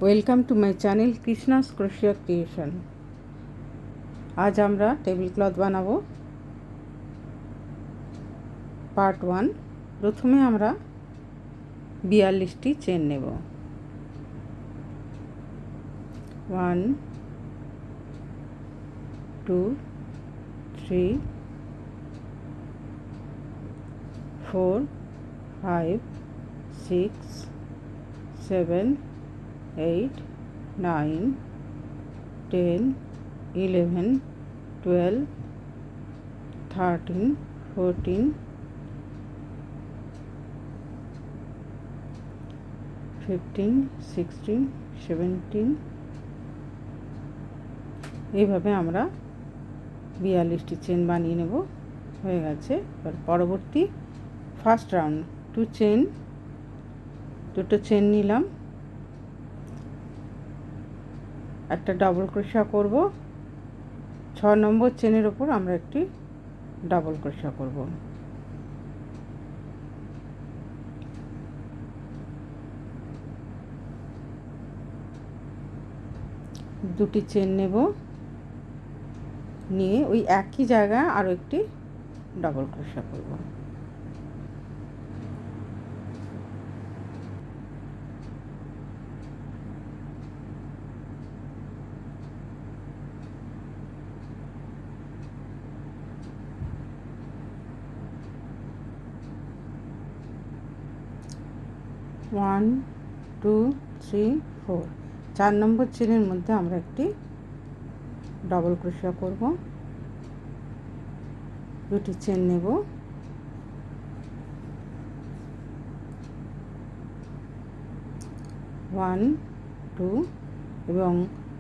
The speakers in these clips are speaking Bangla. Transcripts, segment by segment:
Welcome to my channel Krishna's crochet creation. আজ আমরা টেবিল ক্লথ বানাবো পার্ট 1। প্রথমে আমরা 42টি চেন নেব। 1 2 3 4 5 6 7 8 9 10 11 12 13 14 15 16 17 এইভাবে আমরা 42টি চেন বানিয়ে নেব। হয়ে গেছে। এবার পরবর্তী ফার্স্ট রাউন্ড দুটো চেন নিলাম, একটা ডাবল ক্রোশা করব। 6 নম্বর চেনের ওপর আমরা একটি ডাবল ক্রোশা করব। দুটি চেন নেব, নিয়ে ওই একই জায়গায় আরও একটি ডাবল ক্রোশা করব। ওয়ান 2 3 4 4 নম্বর চেনের মধ্যে আমরা একটি ডাবল ক্রোশা করব। দুটি চেন নেব, ওয়ান 2 এবং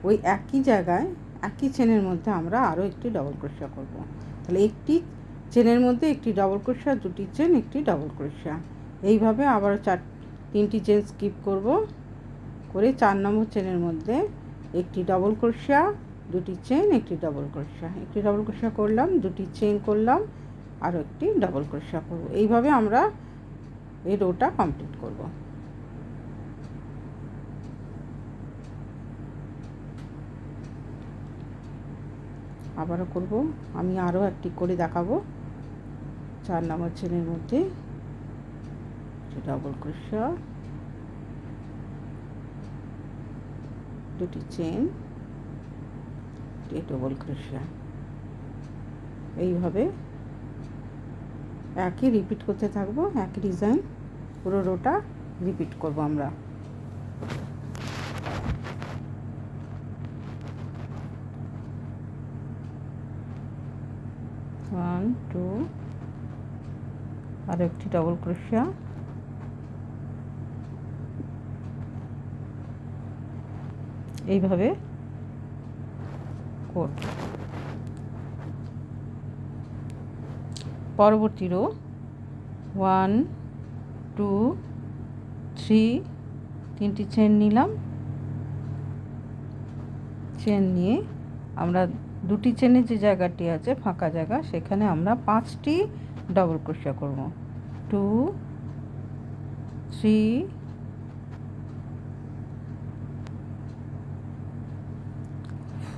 ওই একই জায়গায় একই চেনের মধ্যে আমরা আরও একটি ডাবল ক্রোশা করব। তাহলে একটি চেনের মধ্যে একটি ডাবল ক্রোশা, দুটি চেন, একটি ডাবল ক্রোশা, এইভাবে আবার তিনটি চেন স্কিপ করব, করে 4 নম্বর চেনের মধ্যে একটি ডাবল ক্রোশা, দুটি চেন, একটি ডাবল ক্রোশা, একটি ডাবল ক্রোশা করলাম, দুটি চেন করলাম, আরও একটি ডাবল ক্রোশা করব। এইভাবে আমরা এই রোটা কমপ্লিট করব। আবারও করব, আমি আরও একটি করে দেখাবো। 4 নম্বর চেনের মধ্যে ডাবল ক্রোশা, দুটি চেন, ডাবল ক্রোশা, এইভাবে একই রিপিট করতে থাকবো। একই ডিজাইন পুরো রোটা রিপিট করব আমরা। ওয়ান 2 আর একটি ডাবল ক্রোশা, এইভাবে করব। পরবর্তী রো 1 2 3 তিনটি চেন নিলাম, চেন নিয়ে আমরা দুটি চেনের যে জায়গাটি আছে ফাঁকা জায়গা, সেখানে আমরা 5টি ডাবল ক্রোশা করব। 2 3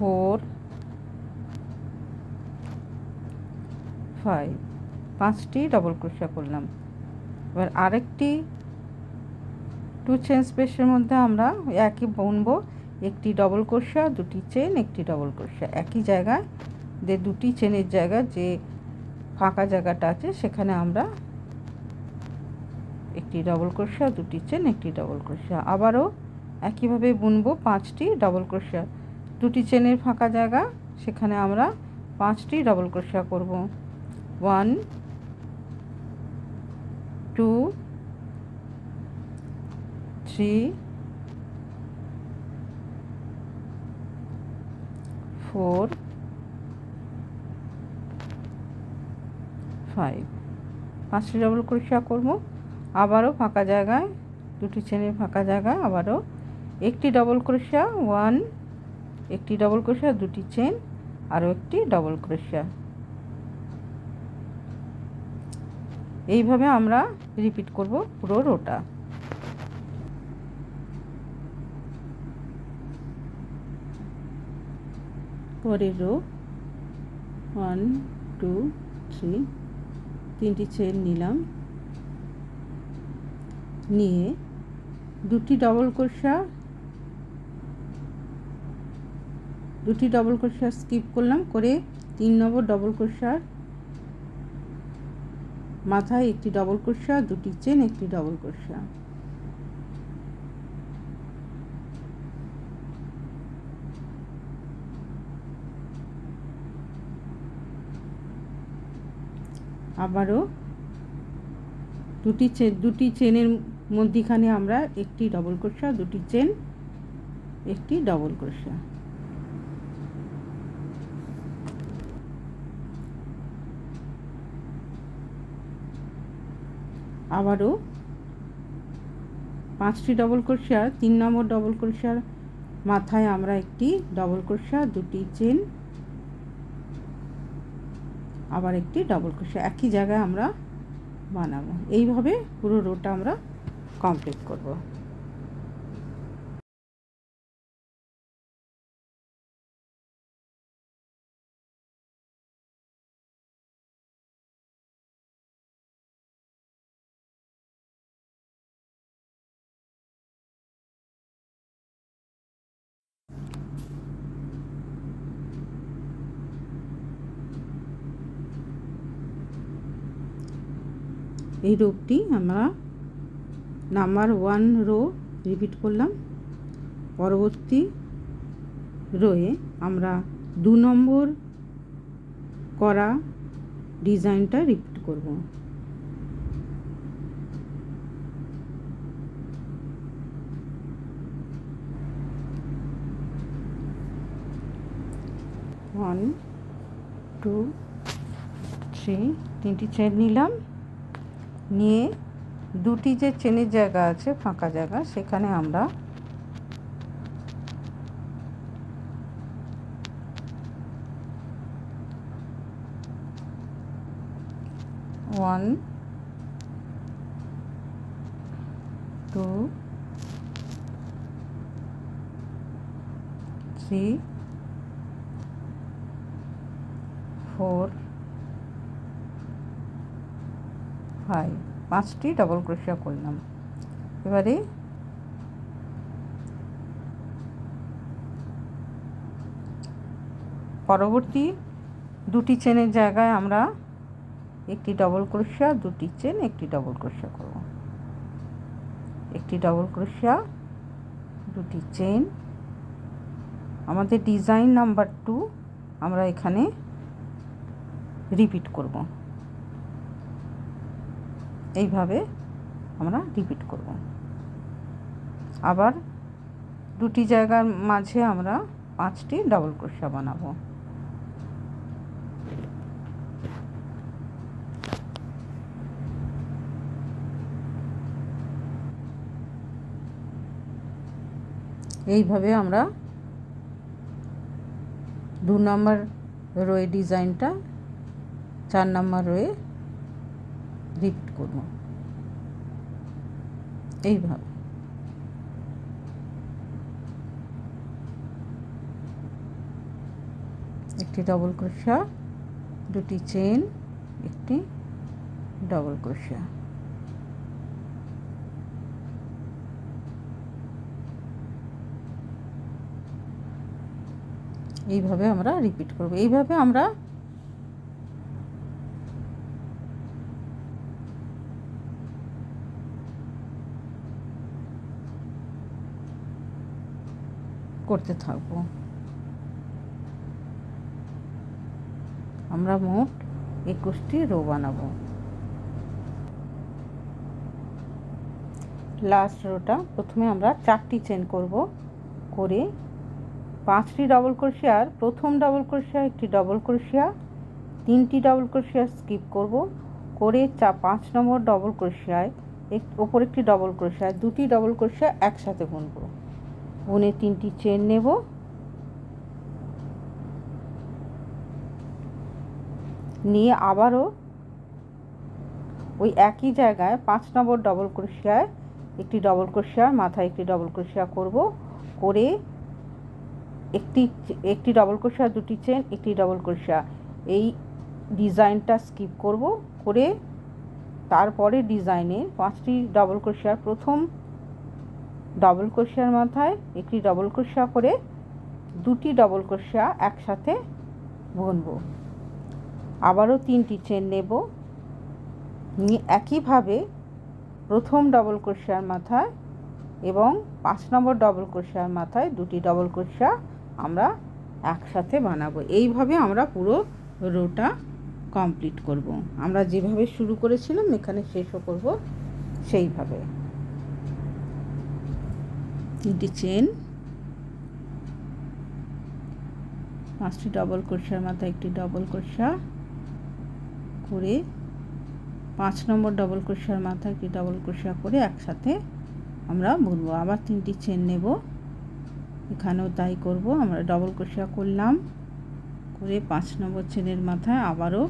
4 5 5টি ডাবল ক্রোশা করলাম। এবার আরেকটি 2 চেন স্পেসের মধ্যে আমরা একই বুনবো, একটি ডাবল ক্রোশা, দুটি চেন, একটি ডাবল ক্রোশা, একই জায়গায় দুটি চেনের জায়গা যে ফাঁকা জায়গাটা আছে সেখানে আমরা একটি ডাবল ক্রোশা, দুটি চেন, একটি ডাবল ক্রোশা, আবারও একইভাবে বুনবো 5টি ডাবল ক্রোশা। দুটি চেনের ফাঁকা জায়গা, সেখানে আমরা 5টি ডাবল ক্রোশা করব। 1 2 3 4 5 5টি ডাবল ক্রোশা করব। আবারও ফাঁকা জায়গায়, দুটি চেনের ফাঁকা জায়গায় আবারও একটি ডাবল ক্রোশা, 1 একটি ডাবল ক্রোশা, দুটি চেন, আরও একটি ডাবল ক্রোশা, এইভাবে আমরা রিপিট করব পুরো রোটা। পরের রো 1 2 3 তিনটি চেন নিলাম, নিয়ে দুটি ডবল ক্রোশা স্কিপ করলাম, করে 3 নম্বর ডবল ক্রোশার মাথায় একটি ডবল ক্রোশা, দুটি চেন, একটি ডবল ক্রোশা। আবারও দুটি চেনের মধ্যিখানে আমরা একটি ডবল ক্রোশা, দুটি চেন, একটি ডবল ক্রোশা। আবারও 5টি ডবল ক্রোশা, 3 নম্বর ডবল ক্রোশার মাথায় আমরা একটি ডবল ক্রোশা, দুটি চেন, আবার একটি ডবল ক্রোশা একই জায়গায় আমরা বানাবো। এইভাবে পুরো রোটা আমরা কমপ্লিট করব। এই রোটি আমরা নাম্বার 1 রো রিপিট করলাম। পরবর্তী রোয়ে আমরা 2 নম্বর করা ডিজাইনটা রিপিট করব। ওয়ান 2 3 তিনটি চেন নিলাম, নিয়ে দুটি যে চেনের জায়গা আছে ফাঁকা জায়গা, সেখানে আমরা ওয়ান 2 3 4 5 5টি ডবল ক্রোশা করলাম। এবারে পরবর্তী দুটি চেনের জায়গায় আমরা একটি ডবল ক্রোশা, দুটি চেন, একটি ডবল ক্রোশা করব। একটি ডবল ক্রোশা, দুটি চেন। আমাদের ডিজাইন নাম্বার 2 আমরা এখানে রিপিট করব। এইভাবে আমরা রিপিট করব। আবার দুটি জায়গার মাঝে আমরা 5টি ডবল ক্রোশা বানাবো। এইভাবে আমরা 2 নম্বর রোয়ে ডিজাইনটা 4 নম্বর রোয়ে রিপিট করব। এইভাবে একটি ডবল ক্রোশা, দুটি চেন, একটি ডবল ক্রোশা। এইভাবে আমরা রিপিট করব। এইভাবে আমরা করতে থাকবো। আমরা মোট 21টি রো বানাবো। লাস্ট রোটা প্রথমে আমরা 4টি চেন করব, করে 5টি ডবল ক্রোশিয়ার প্রথম ডবল ক্রোশিয়া, একটি ডবল ক্রোশিয়া, 3টি ডবল ক্রোশিয়া স্কিপ করব, করে 5 নম্বর ডবল ক্রোশিয়ায় ওপর একটি ডবল ক্রোশিয়া, দুটি ডবল ক্রোশিয়া একসাথে বুনব। বুনে 3টি চেন নেব, নিয়ে আবারও ওই একই জায়গায় 5 নম্বর ডবল ক্রোশিয়ায় একটি ডবল ক্রোশিয়া, মাথায় একটি ডবল ক্রোশিয়া করব, করে একটি ডবল ক্রোশা, দুটি চেন, একটি ডবল ক্রোশা, এই ডিজাইনটা স্কিপ করব, করে তারপরে ডিজাইনে 5টি ডবল ক্রোশা, প্রথম ডবল ক্রোশার মাথায় একটি ডবল ক্রোশা করে দুটি ডবল ক্রোশা একসাথে বুনবো। আবারও 3টি চেন নেব, নিয়ে একইভাবে প্রথম ডবল ক্রোশার মাথায় এবং 5 নম্বর ডবল ক্রোশার মাথায় দুটি ডবল ক্রোশা আমরা একসাথে বানাবো। এইভাবে আমরা পুরো রোটা কমপ্লিট করব। আমরা যেভাবে শুরু করেছিলাম এখানে শেষও করব সেইভাবে। 3টি চেন, 5টি ডবল ক্রোশার মাথায় একটি ডবল ক্রোশা করে 5 নম্বর ডবল ক্রোশার মাথায় একটি ডবল ক্রোশা করে একসাথে আমরা বুনবো। আবার 3টি চেন নেব, এখানেও তাই করব। আমরা ডবল ক্রোশা করলাম, করে 5 নম্বর চেনের মাথায় আবারও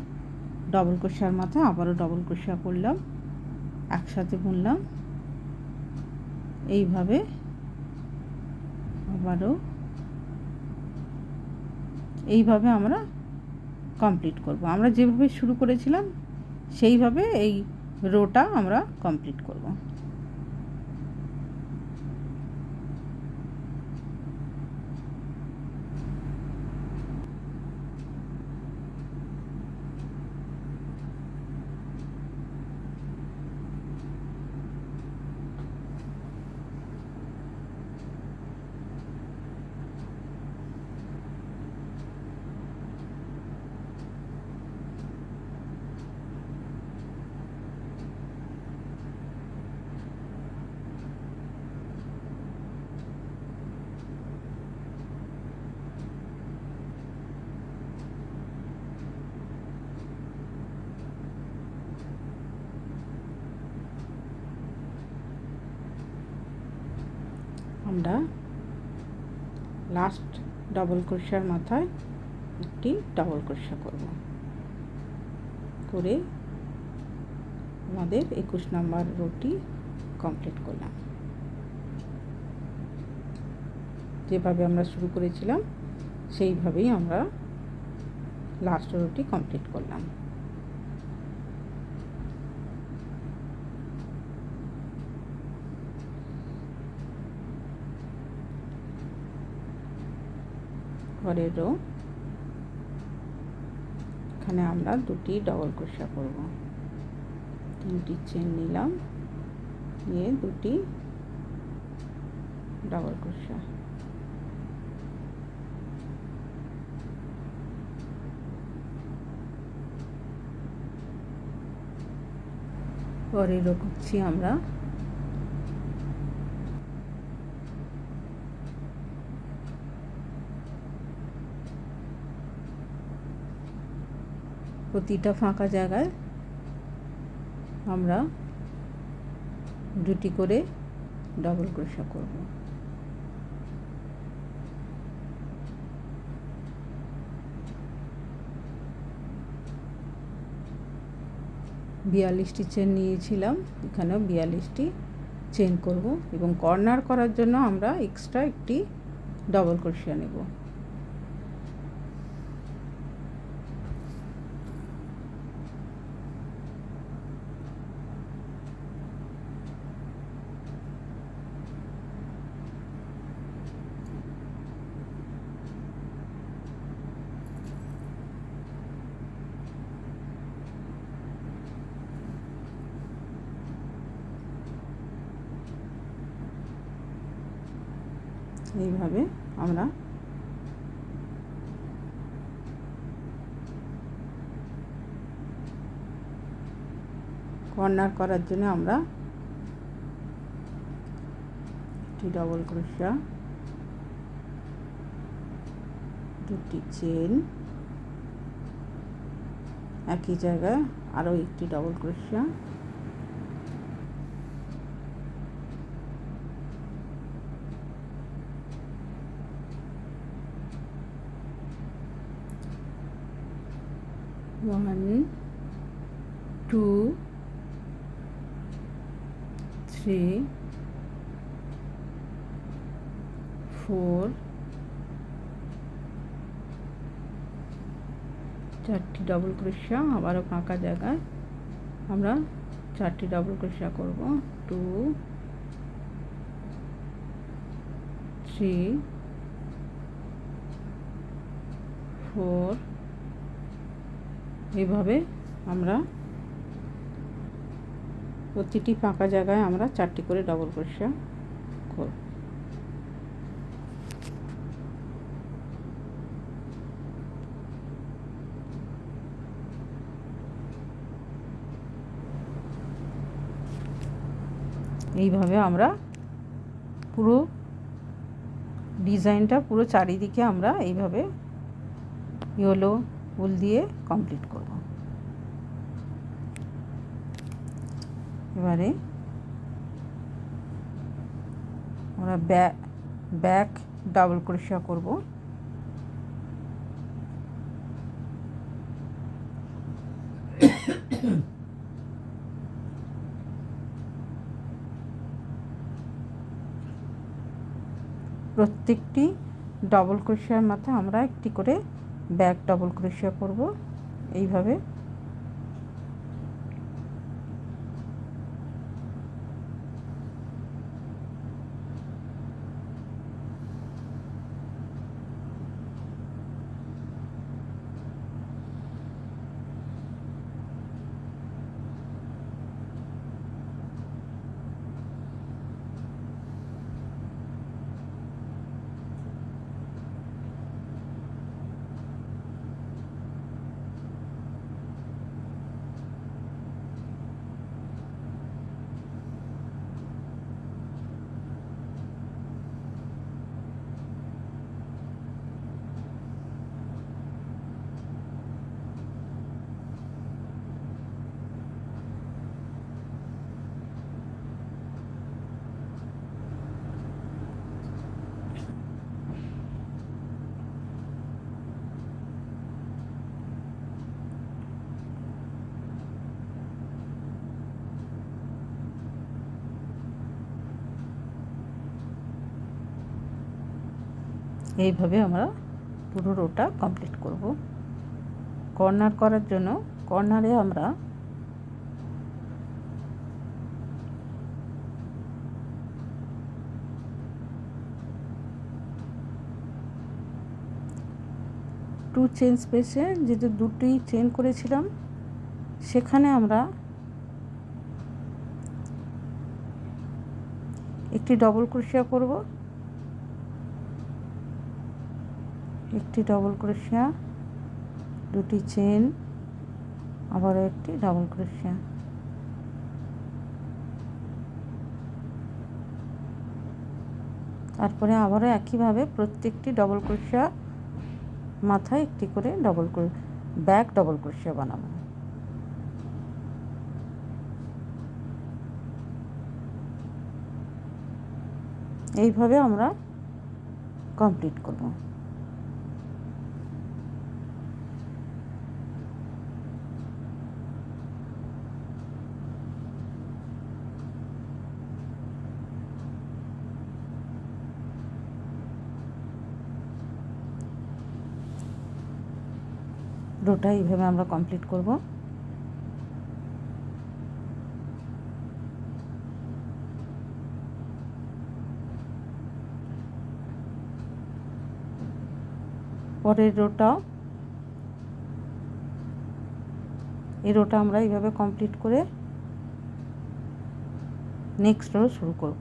ডবল ক্রোশার মাথায় আবারও ডবল ক্রোশা করলাম, একসাথে বুনলাম। এইভাবে আবারও এইভাবে আমরা কমপ্লিট করব। আমরা যেভাবে শুরু করেছিলাম সেইভাবে এই রোটা আমরা কমপ্লিট করব। আমরা লাস্ট ডবল ক্রোশার মাথায় একটি ডবল ক্রোশা করব, করে আমাদের 21 নম্বর রোটি কমপ্লিট করলাম। যেভাবে আমরা শুরু করেছিলাম সেইভাবেই আমরা লাস্ট রোটি কমপ্লিট করলাম। পরের রো, এখানে আমরা দুটি ডবল ক্রোশা করব। 3টি চেন নিলাম, নিয়ে দুটি ডবল ক্রোশা, পরের রো করছি আমরা। প্রতিটা ফাঁকা জায়গায় আমরা দুটি করে ডবল ক্রোশা করব। 42টি চেন নিয়েছিলাম, এখানেও 42টি চেন করব এবং কর্নার করার জন্য আমরা এক্সট্রা একটি ডবল ক্রোশা নেব। এইভাবে আমরা কর্নার করার জন্য আমরা একটি ডবল ক্রোশা, দুটি চেন, একই জায়গায় আরও একটি ডবল ক্রোশা, ওয়ান, 2, 3, 4, চারটি ডবল ক্রোশা, আবারও ফাঁকা জায়গায় আমরা চারটি ডবল ক্রোশা করব। 2 3 4 এইভাবে আমরা প্রতিটি ফাঁকা জায়গায় আমরা চারটি করে ডবল ক্রোশা করব। এইভাবে আমরা পুরো ডিজাইনটা পুরো চারিদিকে আমরা এইভাবে ইয়েলো উল দিয়ে কমপ্লিট করব। এবারে আমরা ব্যাক ডাবল ক্রোশা করব। প্রত্যেকটি ডবল ক্রোশার মাথায় আমরা একটি করে ব্যাক ডবল ক্রোশা করব। এইভাবে এইভাবে আমরা পুরো রোটা কমপ্লিট করব। কর্নার করার জন্য কর্নারে আমরা টু চেন স্পেসে যেহেতু দুটি চেন করেছিলাম সেখানে আমরা একটি ডবল ক্রোশা করব। একটি ডবল ক্রোশা, দুটি চেন, আবারও একটি ডবল ক্রোশা। তারপরে আবারও একইভাবে প্রত্যেকটি ডবল ক্রোশা মাথায় একটি করে ব্যাক ডবল ক্রোশা বানাবো। এইভাবে আমরা কমপ্লিট করব। রোটা এইভাবে আমরা কমপ্লিট করব। পরের রোটা এই রোটা আমরা এইভাবে কমপ্লিট করে নেক্সট রো শুরু করব।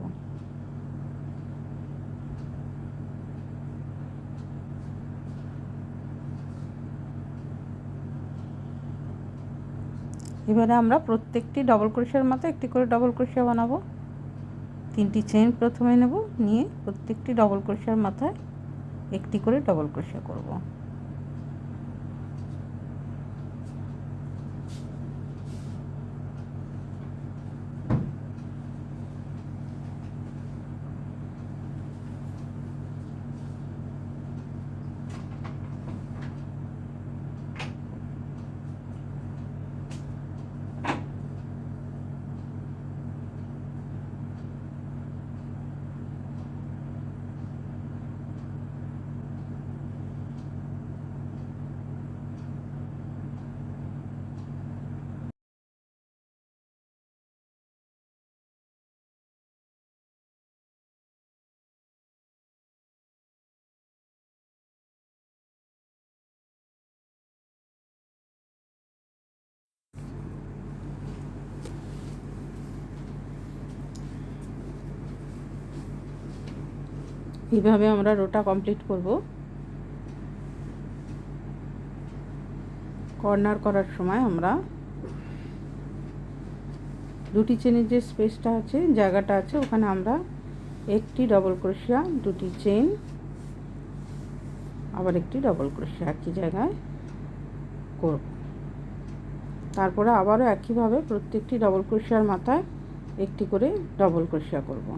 এবারে আমরা প্রত্যেকটি ডবল ক্রোশার মাথায় একটি করে ডবল ক্রোশা বানাবো। তিনটি চেন প্রথমে নেব, নিয়ে প্রত্যেকটি ডবল ক্রোশার মাথায় একটি করে ডবল ক্রোশা করব। এইভাবে আমরা রোটা কমপ্লিট করব। কর্নার করার সময় আমরা দুটি চেনের যে স্পেসটা আছে, জায়গাটা আছে, ওখানে আমরা একটি ডবল ক্রোশিয়া, দুটি চেন, আবার একটি ডবল ক্রোশিয়া একই জায়গায় করব। তারপরে আবারও একইভাবে প্রত্যেকটি ডবল ক্রোশিয়ার মাথায় একটি করে ডবল ক্রোশিয়া করব।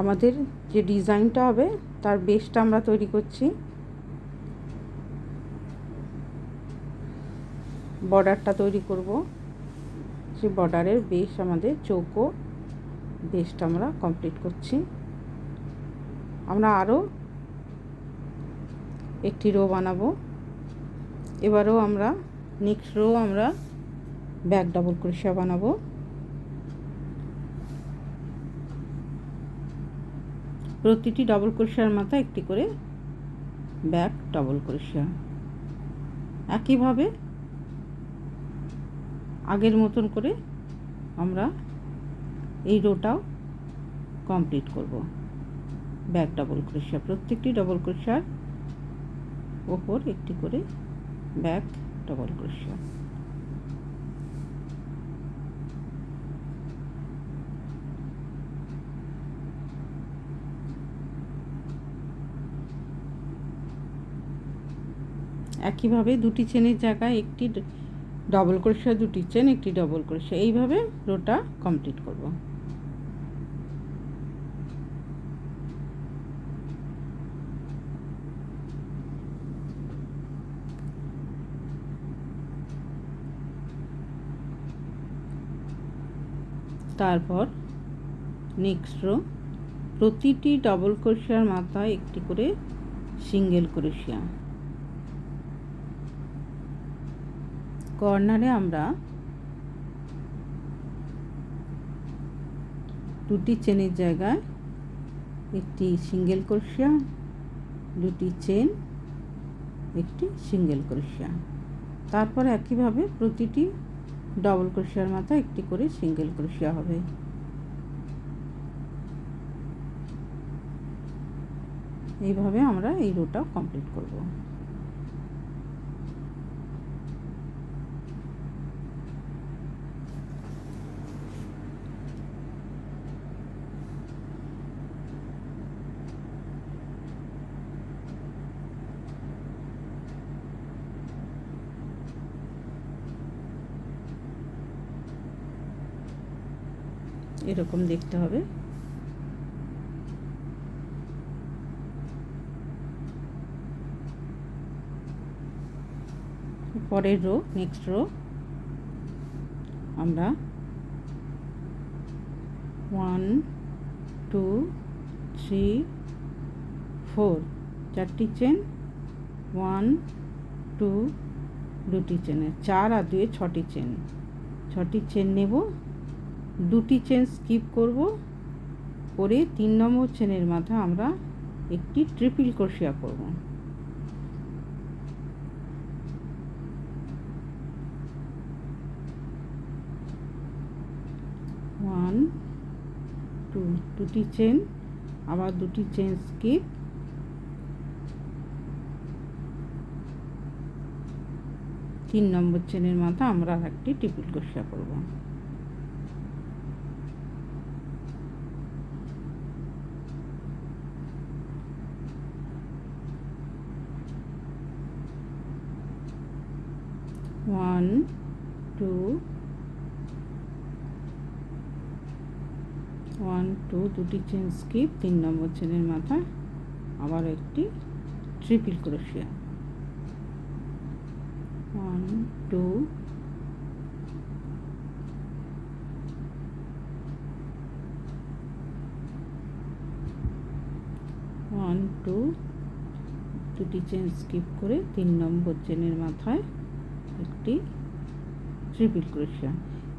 আমাদের যে ডিজাইনটা হবে তার বেসটা আমরা তৈরি করছি। বর্ডারটা তৈরি করব। যে বর্ডারের বেস আমাদের চৌকো বেসটা আমরা কমপ্লিট করছি। আমরা আরও একটি রো বানাবো। এবারেও আমরা নেক্সট রো আমরা ব্যাক ডাবল ক্রোশিয়া বানাবো। প্রতিটি ডবল ক্রোশিয়ার মাথায় একটি করে ব্যাক ডাবল ক্রোশিয়া। একইভাবে আগের মতন করে আমরা এই রোটাও কমপ্লিট করব। ব্যাক ডাবল ক্রোশিয়া, প্রত্যেকটি ডবল ক্রোশিয়ার ওপর একটি করে ব্যাক ডাবল ক্রোশিয়া। একইভাবে দুটি চেনের জায়গায় একটি ডবল ক্রোশিয়া, দুটি চেন, একটি ডবল ক্রোশিয়া, এইভাবে রোটা কমপ্লিট করব। তারপর নেক্সট রো, প্রতিটি ডবল ক্রোশিয়ার মাথায় একটি করে সিঙ্গেল ক্রোশিয়া। কর্নারে আমরা দুটি চেনের জায়গায় একটি সিঙ্গেল ক্রোশিয়া, দুটি চেন, একটি সিঙ্গেল ক্রোশিয়া। তারপর একইভাবে প্রতিটি ডবল ক্রোশিয়ার মাথায় একটি করে সিঙ্গেল ক্রোশিয়া হবে। এইভাবে আমরা এই রোটা কমপ্লিট করব। এরকম দেখতে হবে। পরের রো, নেক্সট রো আমরা 1 2 3 4 চারটি চেন, 1 2 দুটি চেনের, 4 আর 2 ছটি চেন, ছটি চেন নেব, দুটি চেন স্কিপ করব, করে 3 নম্বর চেনের মাথা আমরা একটি ট্রিপল ক্রোশিয়া করব। 1 2 দুটি চেন, আবার দুটি চেন স্কিপ, 3 নম্বর চেনের মাথা আমরা একটি ট্রিপল ক্রোশিয়া করব। ওয়ান টু 1 2 দুটি চেন স্কিপ, 3 নম্বর চেনের মাথা আবার একটি ট্রিপল ক্রোশিয়া। 1 2 1 2 দুটি চেন স্কিপ করে 3 নম্বর চেনের মাথায় একটি ট্রিপল ক্রোশিয়া।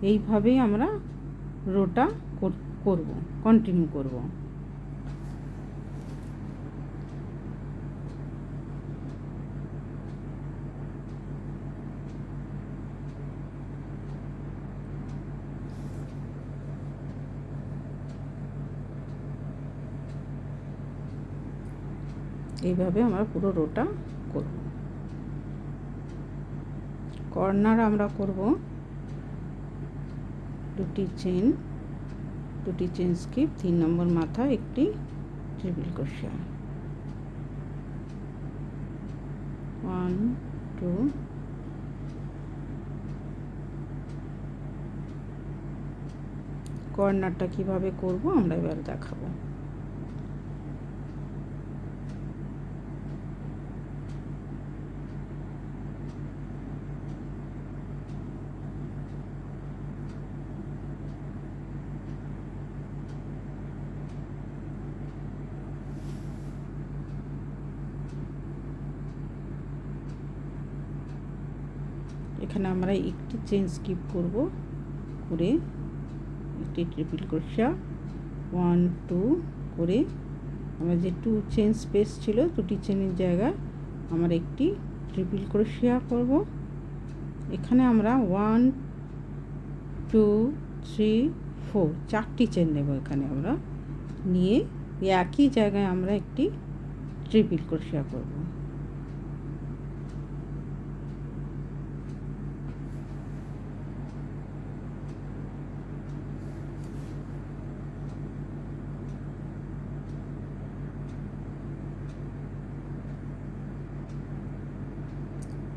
এইভাবেই আমরা রোটা করব, কন্টিনিউ করব। এইভাবে আমরা পুরো রোটা করব। কর্নার আমরা করব দুটি চেন স্কিপ, 3 নম্বর মাথায় একটি ট্রিপল ক্রোশা, 1 2 কর্নারটা কিভাবে করব আমরা এবার দেখাবো। এখানে আমরা একটি চেন স্কিপ করব, করে একটি ট্রিপল ক্রোশা, 1 2 করে আমরা যে 2 চেন স্পেস ছিল, দুটি চেনের জায়গায় আমরা একটি ট্রিপল ক্রোশা করব। এখানে আমরা 1 2 3 4 চারটি চেন নেব। এখানে আমরা নিয়ে একই জায়গায় আমরা একটি ট্রিপল ক্রোশা করব।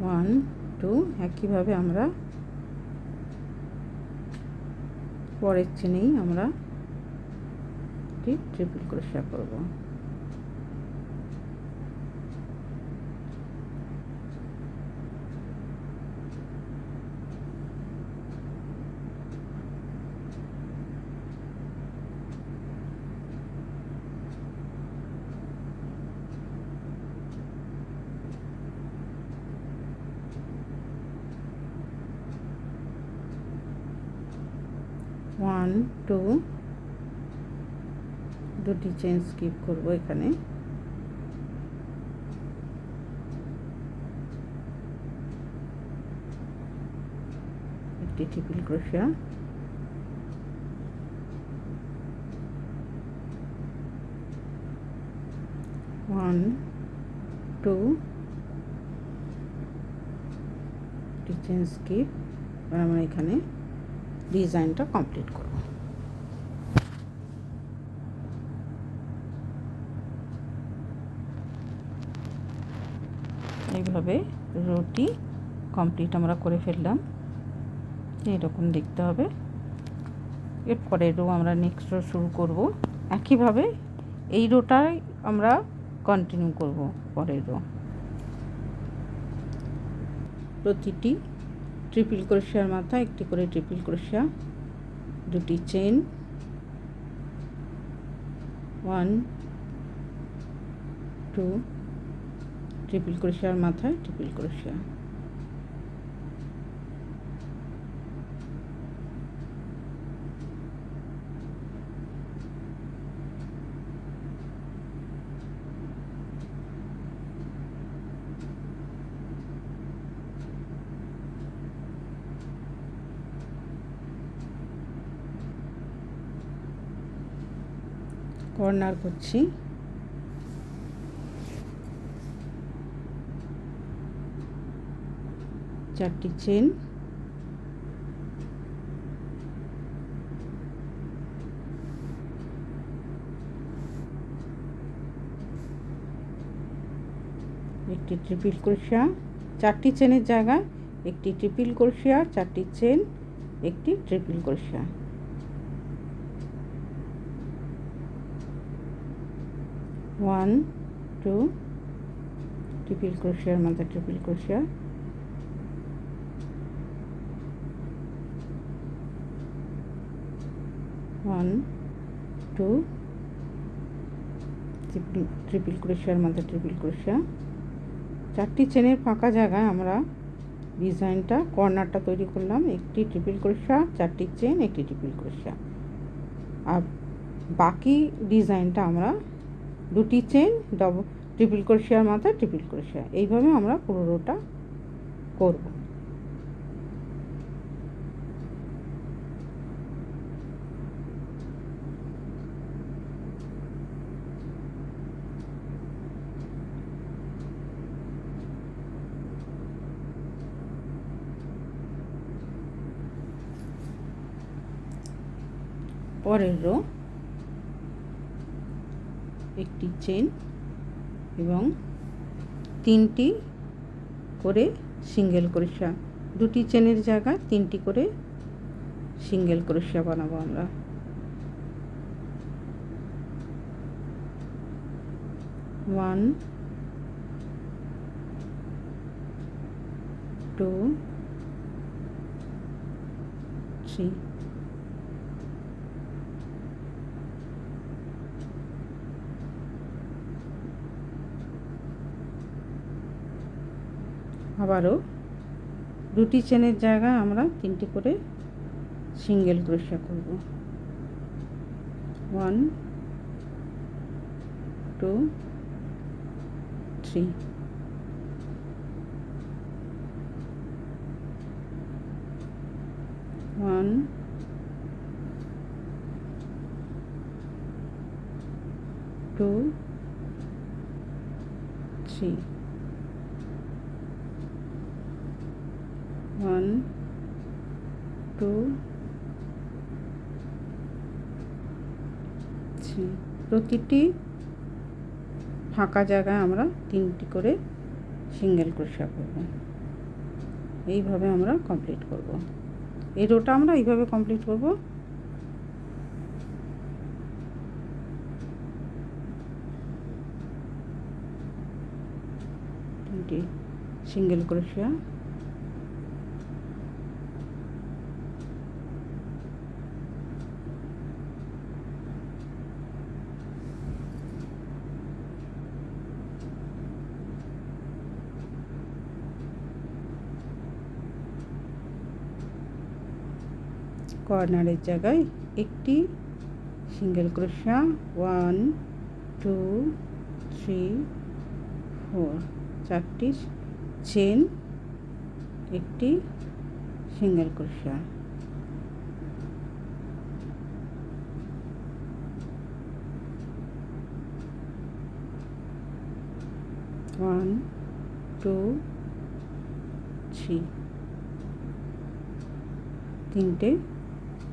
ওয়ান টু একইভাবে আমরা পরের চেনেই আমরা একটি ট্রিপল ক্রোশা করব। ওয়ান টু দুটি চেন স্কিপ করব। এখানে একটি ট্রিপল ক্রোশা, 1 2 চেন স্কিপ। আর আমরা এখানে ডিজাইনটা কমপ্লিট করব। এইভাবে রোটি কমপ্লিট আমরা করে ফেললাম। এইরকম দেখতে হবে। এরপরে রো আমরা নেক্সট রো শুরু করব। একইভাবে এই রোটাই আমরা কন্টিনিউ করব। পরের রো প্রতিটি ট্রিপল ক্রোশার মাথায় একটি করে ট্রিপল ক্রোশা, দুটি চেন, 1 2 ট্রিপল ক্রোশার মাথায় ট্রিপল ক্রোশা, কর্নার করছি, চারটি চেন, একটি ট্রিপল ক্রোশা, চারটি চেনের জায়গায় একটি ট্রিপল ক্রোশা, চারটি চেন, একটি ট্রিপল ক্রোশা, 1 2 ট্রিপল ক্রোশার মাথায় ট্রিপল ক্রোশা, 1 2 ট্রিপল ক্রোশার মাথায় ট্রিপল ক্রোশা। চারটি চেনের ফাঁকা জায়গায় আমরা ডিজাইনটা কর্নারটা তৈরি করলাম। একটি ট্রিপল ক্রোশা, চারটি চেন, একটি ট্রিপল ক্রোশা। আর বাকি ডিজাইনটা আমরা দুটি চেন, ট্রিপল ক্রোশার মাথায় ট্রিপল ক্রোশা, এইভাবে আমরা পুরো রোটা করব। পরের রো একটি চেন এবং 3টি করে সিঙ্গেল ক্রোশা, 2টি চেনের জায়গায় 3টি করে সিঙ্গেল ক্রোশা বানাবো আমরা। 1 2 3 আবারও 2টি চেনের জায়গায় আমরা 3টি করে সিঙ্গেল ক্রোশা করব। 1 2 3 1 2 3 1 2 3 প্রতিটি ফাঁকা জায়গায় আমরা 3টি করে সিঙ্গেল ক্রোশা করব। এইভাবে আমরা কমপ্লিট করব। এই রোটা আমরা এইভাবে কমপ্লিট করব। সিঙ্গেল ক্রোশা, কর্নারের জায়গায় একটি সিঙ্গেল ক্রোশা, 1 2 3 4, 4টি চেন, একটি সিঙ্গেল ক্রোশা, 1 2 3, 3টে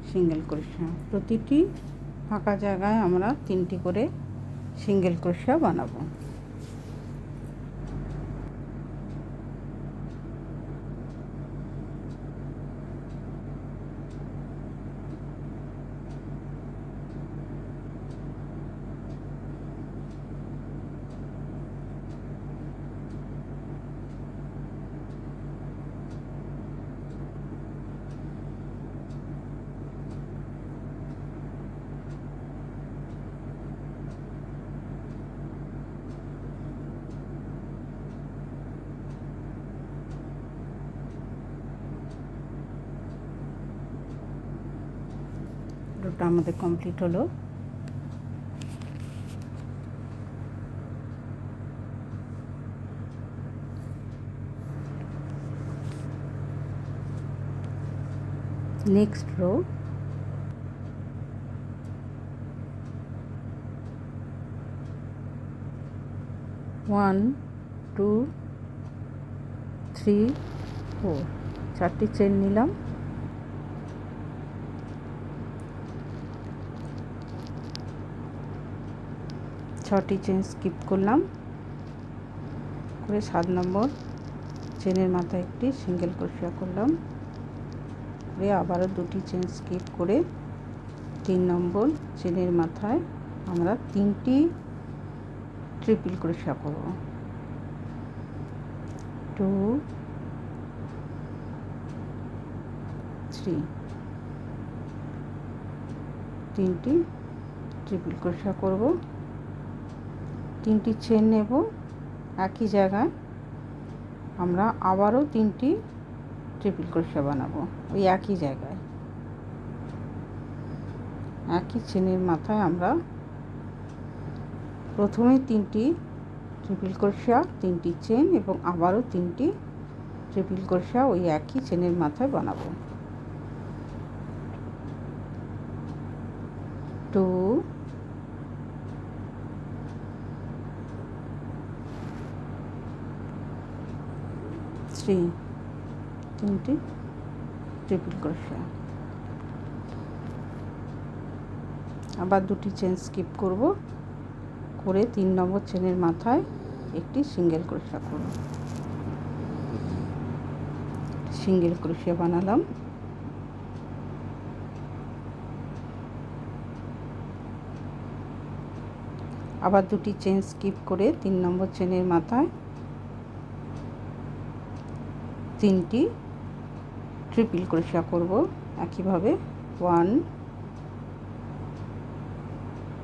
সিঙ্গেল ক্রোশা। প্রতিটি ফাঁকা জায়গায় আমরা 3টি করে সিঙ্গেল ক্রোশা বানাবো। রোটা আমাদের কমপ্লিট হলো। নেক্সট রো 1 2 3 4, 4টি চেন নিলাম, ছটি চেন স্কিপ করলাম করে 7 নম্বর চেনের মাথায় একটি সিঙ্গেল ক্রোশা করলাম, করে আবারও 2টি চেন স্কিপ করে 3 নম্বর চেনের মাথায় আমরা 3টি ট্রিপল ক্রোশা করব। 2 3, 3টি ট্রিপল ক্রোশা করব। 3টি চেন নেব, একই জায়গায় আমরা আবারও 3টি ট্রিপল ক্রোশা বানাবো। ওই একই জায়গায় একই চেনের মাথায় আমরা প্রথমে 3টি ট্রিপল ক্রোশা, 3টি চেন এবং আবারও 3টি ট্রিপল ক্রোশা ওই একই চেনের মাথায় বানাবো। 2 3, 3টি ট্রিপল ক্রোশা, আবার দুটি চেন স্কিপ করব, করে 3 নম্বর চেনের মাথায় একটি সিঙ্গেল ক্রোশা করব। সিঙ্গেল ক্রোশা বানালাম। আবার দুটি চেন স্কিপ করে 3 নম্বর চেনের মাথায় 3টি ট্রিপল ক্রোশা করব একইভাবে। 1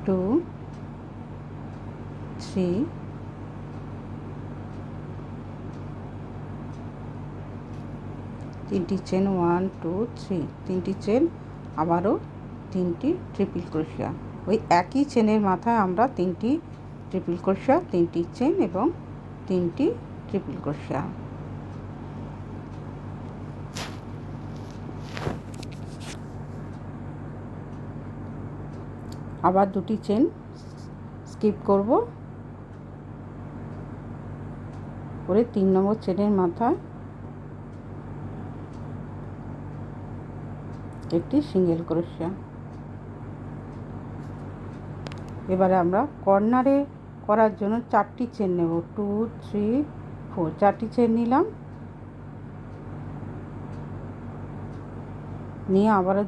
2 3 3টি চেন 1 2 3 3টি চেন, আবারও 3টি ট্রিপল ক্রোশা। ওই একই চেনের মাথায় আমরা 3টি ট্রিপল ক্রোশা, 3টি চেন এবং 3টি ট্রিপল ক্রোশা। আবার দুটি চেন স্কিপ করব, করে 3 নম্বর চেনের মাথায় একটি সিঙ্গেল ক্রোশা। এবারে আমরা কর্নারে করার জন্য 4টি চেন নেব। 2 3 4 4টি চেন নিলাম, নিয়ে আবারও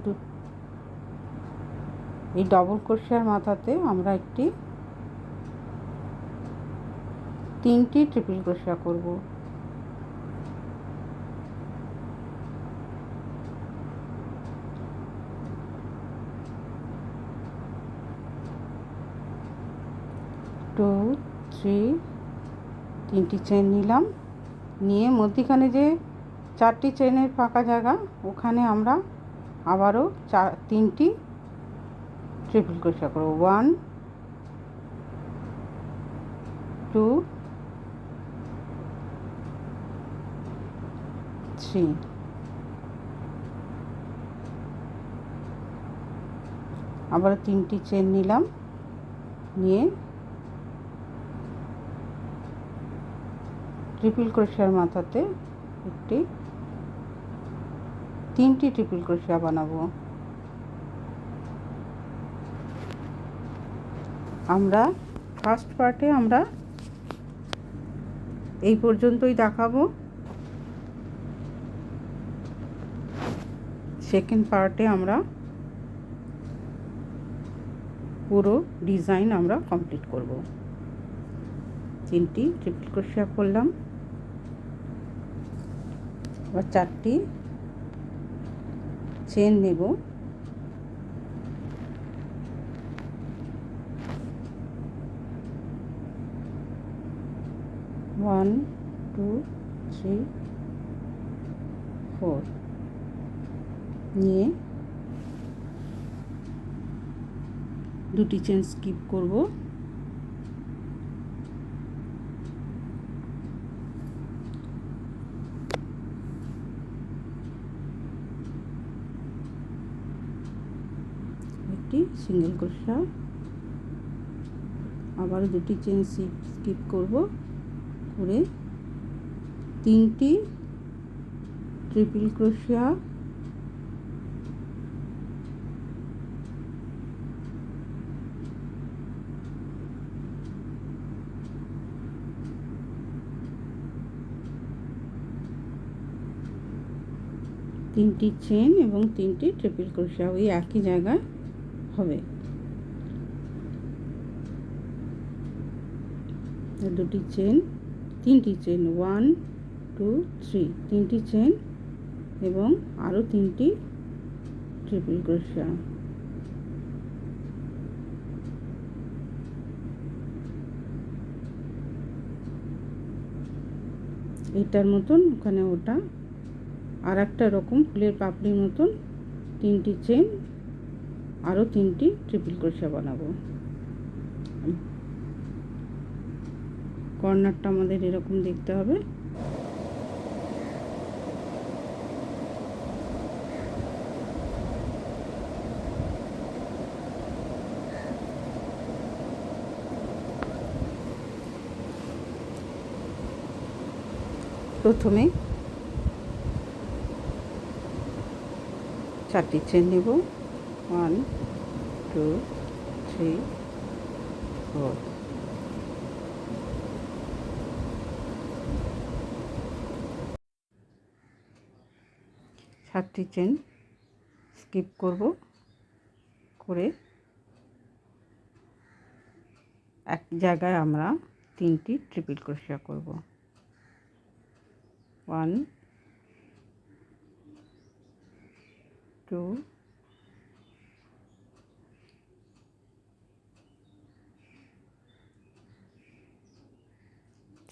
এই ডবল ক্রোশার মাথাতে আমরা 3টি ট্রিপল ক্রোশা করব। টু 3 3টি চেন নিলাম, নিয়ে মধ্যিখানে যে 4টি চেনের ফাঁকা জায়গা, ওখানে আমরা আবারও 3টি ট্রিপল ক্রোশা করব। 1 2 3। আবার 3টি চেন নিলাম, নিয়ে ট্রিপল ক্রোশার মাথাতে 3টি ট্রিপল ক্রোশা বানাবো। আমরা ফার্স্ট পার্টে আমরা এই পর্যন্তই দেখাবো। সেকেন্ড পার্টে আমরা পুরো ডিজাইন আমরা কমপ্লিট করব। 3টি ট্রিপল ক্রোশা করলাম, আবার 4টি চেন নেব, 1 2 3 4 নিয়ে দুটি চেন স্কিপ করব, একটি সিঙ্গেল ক্রোশা, আবার দুটি চেন স্কিপ করব, করে 3টি ট্রিপল ক্রোশা, তিনটি চেন এবং 3টি ট্রিপল ক্রোশা ওই একই জায়গায় হবে। দুটি চেন, 3টি চেন 1 2 3 3টি চেন এবং আরও 3টি ট্রিপল ক্রোশা। এটার মতন ওখানে ওটা আর একটা রকম ফুলের পাপড়ির মতন 3টি চেন, আরও 3টি ট্রিপল ক্রোশা বানাবো। কর্নারটা আমাদের এরকম দেখতে হবে। প্রথমে 4টি চেন নেব, 1 2 3 4 7টি চেন স্কিপ করব, করে এক জায়গায় আমরা 3টি ট্রিপল ক্রোশিয়া করব। 1 2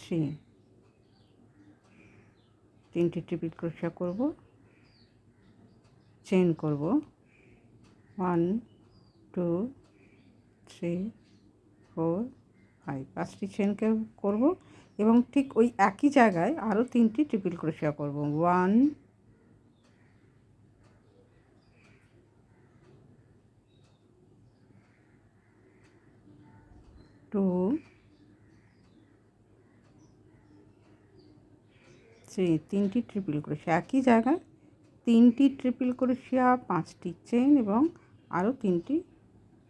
3, 3টি ট্রিপল ক্রোশিয়া করব, চেন করব 1 2 3 4 5, 5টি চেন করব এবং ঠিক ওই একই জায়গায় আরও 3টি ট্রিপল ক্রোশিয়া করব। 1 2 3, 3টি ট্রিপল ক্রোশিয়া একই জায়গায়, 3টি ট্রিপল ক্রোশিয়া, 5টি চেন এবং আরও 3টি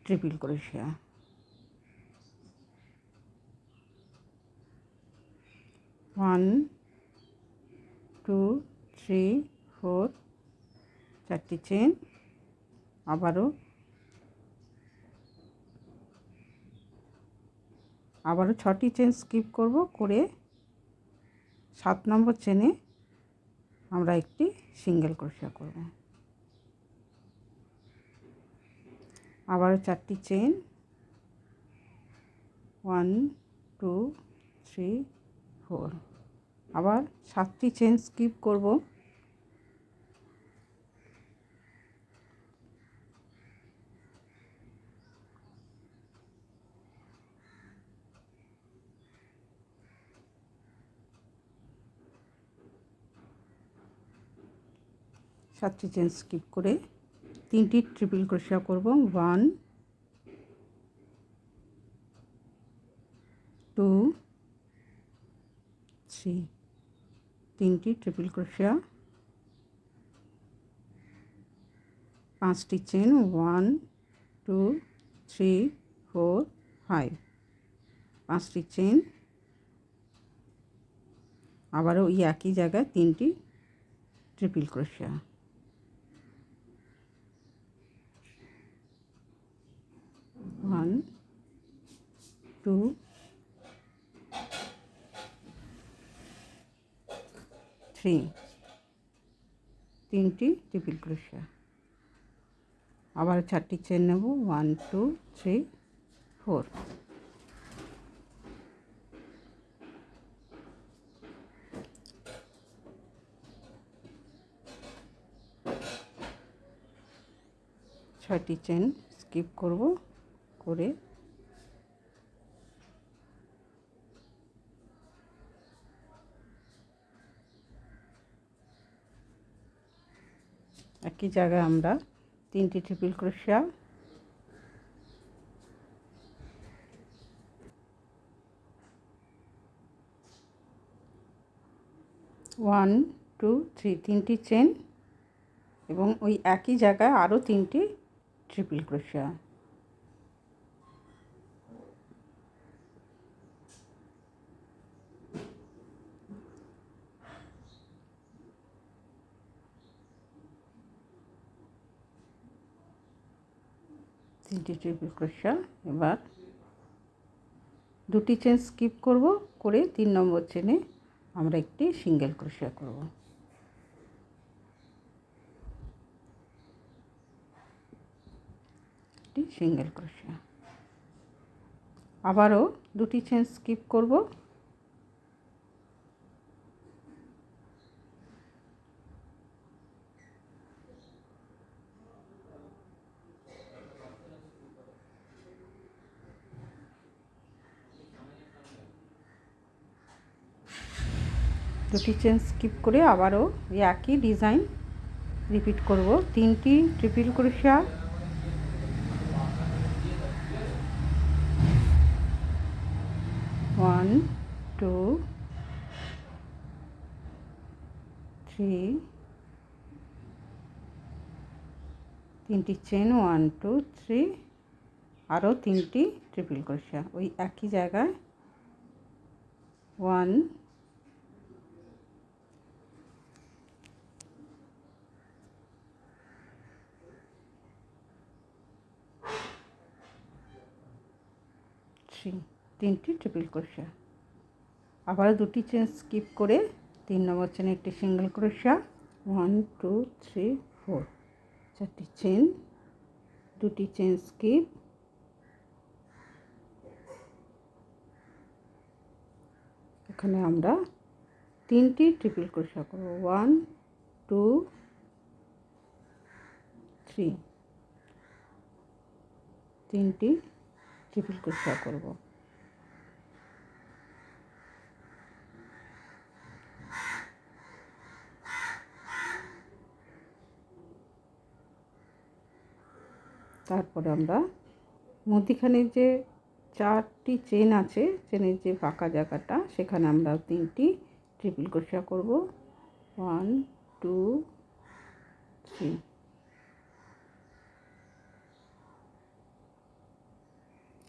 ট্রিপল ক্রোশিয়া। 1 2 3 4, 4টি চেন, আবারও 6টি চেন স্কিপ করব, করে 7 নম্বর চেনে আমরা একটি সিঙ্গেল ক্রোশিয়া করব। আবারও 4টি চেন 1 2 3 4, আবার 7টি চেন স্কিপ করব, করে 3টি ট্রিপল ক্রোশিয়া করব। 1 2 3, 3টি ট্রিপল ক্রোশিয়া, 5টি চেন 1 2 3 4 5, 5টি চেন, আবারও ওই একই জায়গায় 3টি ট্রিপল ক্রোশিয়া। 1 2 3, 3টি ট্রিপল ক্রোশিয়া, আবার 4টি চেন নেব 1 2 3 4, ছয়টি চেন স্কিপ করব, করে একই জায়গায় আমরা 3টি ট্রিপল ক্রোশিয়া, 1 2 3, 3টি চেন এবং ওই একই জায়গায় আরও 3টি ট্রিপল ক্রোশিয়া। তিনটি ট্রিপল ক্রোশিয়া, এবার 2টি চেন স্কিপ করব, করে 3 নম্বর চেনে আমরা একটি সিঙ্গেল ক্রোশিয়া করব। একটি সিঙ্গেল ক্রোশিয়া, আবারও 2টি চেন স্কিপ করব, করে আবারও এই একই ডিজাইন রিপিট করব। 3টি ট্রিপল ক্রোশিয়া, 1 2 3, 3টি চেন 1 2 3 আরও 3টি ট্রিপল ক্রোশা ওই একই জায়গায় 1 3 3টি ট্রিপল ক্রোশা আবার 2টি চেন স্কিপ করে 3 নম্বর চেনে একটি সিঙ্গেল ক্রোশা 1 2 3 4 4টি চেন 2টি চেন স্কিপ এখানে আমরা 3টি ট্রিপল ক্রোশা করব 1 2 3 3টি ট্রিপল ক্রোশা করব তারপরে আমরা মধ্যখানে যে 4টি চেন আছে চেনের যে ফাঁকা জায়গাটা সেখানে আমরা 3টি ট্রিপল ক্রোশা করব 1 2 3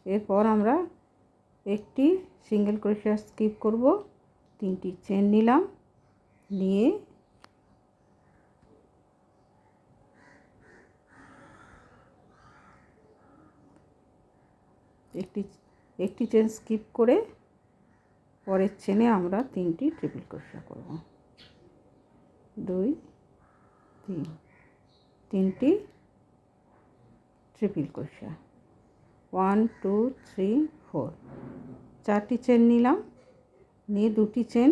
এরপর আমরা একটি সিঙ্গেল ক্রোশা স্কিপ করব 3টি চেন নিলাম নিয়ে একটি চেন স্কিপ করে পরের চেনে আমরা 3টি ট্রিপল ক্রোশা করব 2 3 3টি ট্রিপল ক্রোশা 1 2 3 4 4টি চেন নিলাম নিয়ে 2টি চেন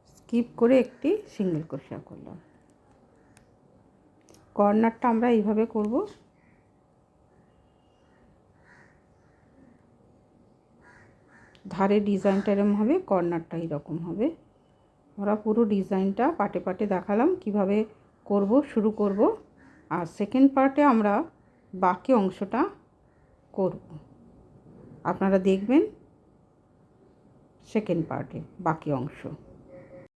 স্কিপ করে একটি সিঙ্গেল ক্রোশা করলাম কর্নারটা আমরা এইভাবে করব ধারে ডিজাইনটা এরকম হবে কর্নারটা এরকম হবে আমরা পুরো ডিজাইনটা পাটে পাটে দেখালাম কিভাবে করব শুরু করব আর সেকেন্ড পার্টে আমরা বাকি অংশটা করব আপনারা দেখবেন সেকেন্ড পার্টে বাকি অংশ